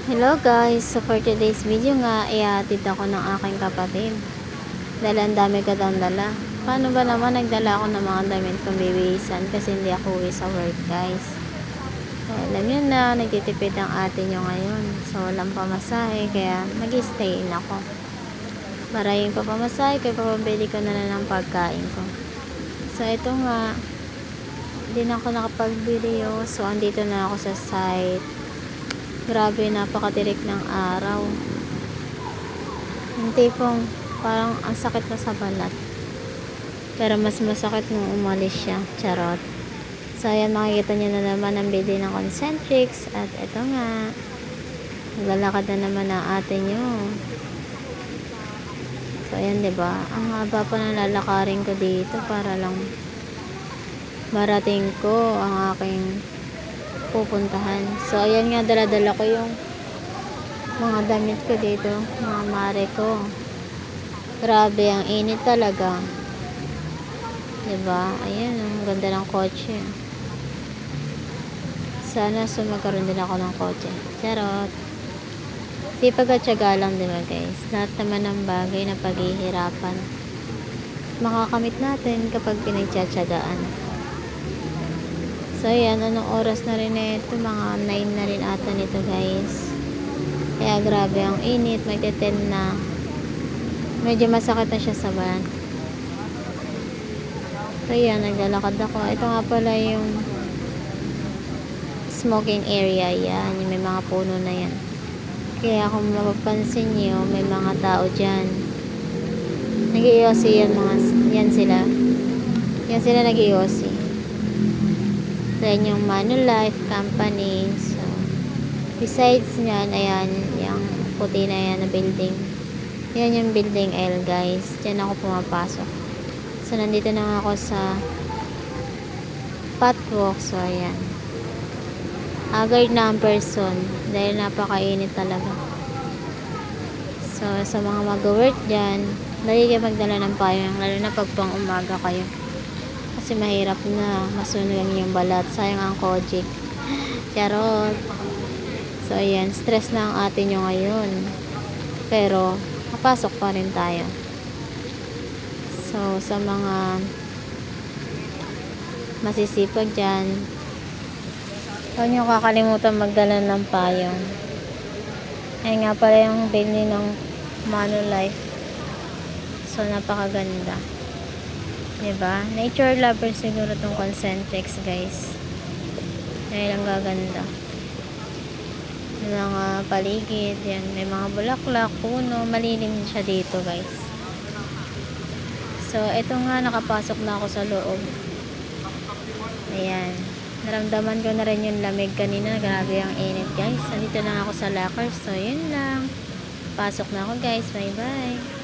Hello guys, so for today's video nga, ihatid ako ng aking kapatid. Dahil ang dami ko daw dala. Paano ba naman nagdala ako ng mga damit kong bibihisan kasi hindi ako uwi sa work guys. Alam nyo na, nagtitipid ang ate nyo ngayon. So walang pamasahe, kaya mag-stay in ako. Maraming pa pamasahe, kaya papabili ko na lang ng pagkain ko. So ito nga, hindi na ako nakapagbili. So andito na ako sa site. Grabe, napakatirik ng araw. Yung tipong parang ang sakit na sa balat. Pero mas masakit nung umalis siya. Charot. So ayan, makikita niyo na naman ang bili ng concentrics. At ito nga, naglalakad na naman ang ate nyo. So ayan, diba? Ang haba pa ng lalakarin ko dito para lang marating ko ang aking pupuntahan. So ayan nga, dala-dala ko yung mga damit ko dito, mga mare ko. Grabe, ang init talaga, diba? Ayan, ang ganda ng kotse. Sana magkaroon din ako ng kotse. Charot. Sipag at tiyaga lang, diba guys? Lahat naman ng bagay na paghihirapan makakamit natin kapag pinagtsatsagaan. So ayan, anong oras na rin ito? Mga 9 na rin ata nito guys. Kaya grabe ang init, magte-10 na. Medyo masakit na siya sa balat. So ayan, naglalakad ako. Ito nga pala yung smoking area. Yan, yung may mga puno na yan. Kaya kung mapapansin nyo, may mga tao dyan. Nag-iossi yan, yan sila. Yan sila nag-iossi. Then yung Manulife company. So besides nyan, ayan, yung puti na yan na building. Yan yung building L guys. Diyan ako pumapasok. So nandito na nga ako sa Patwalk. So ayan, agad na ang person dahil napakainit talaga. So sa mga mag-work dyan, lagi kayo magdala ng payong, lalo na pag pang umaga kayo. Kasi mahirap na masunog yung balat. Sayang ang Kojic. Charot. So ayan, stress na ang ate nyo ngayon. Pero papasok pa rin tayo. So sa mga masisipag dyan, huwag nyo kakalimutan magdala ng payong. Ayan nga pala yung bili ng Manulife. So napakaganda, diba? Nature lover siguro tong concentrics guys. Dahil ang gaganda mga paligid. Yan, may mga bulaklak, puno, malilim siya dito guys. So ito nga, nakapasok na ako sa loob. Ayan, naramdaman ko na rin yung lamig kanina. Grabe ang init guys. Nandito na ako sa locker. So yun lang, pasok na ako guys. Bye bye.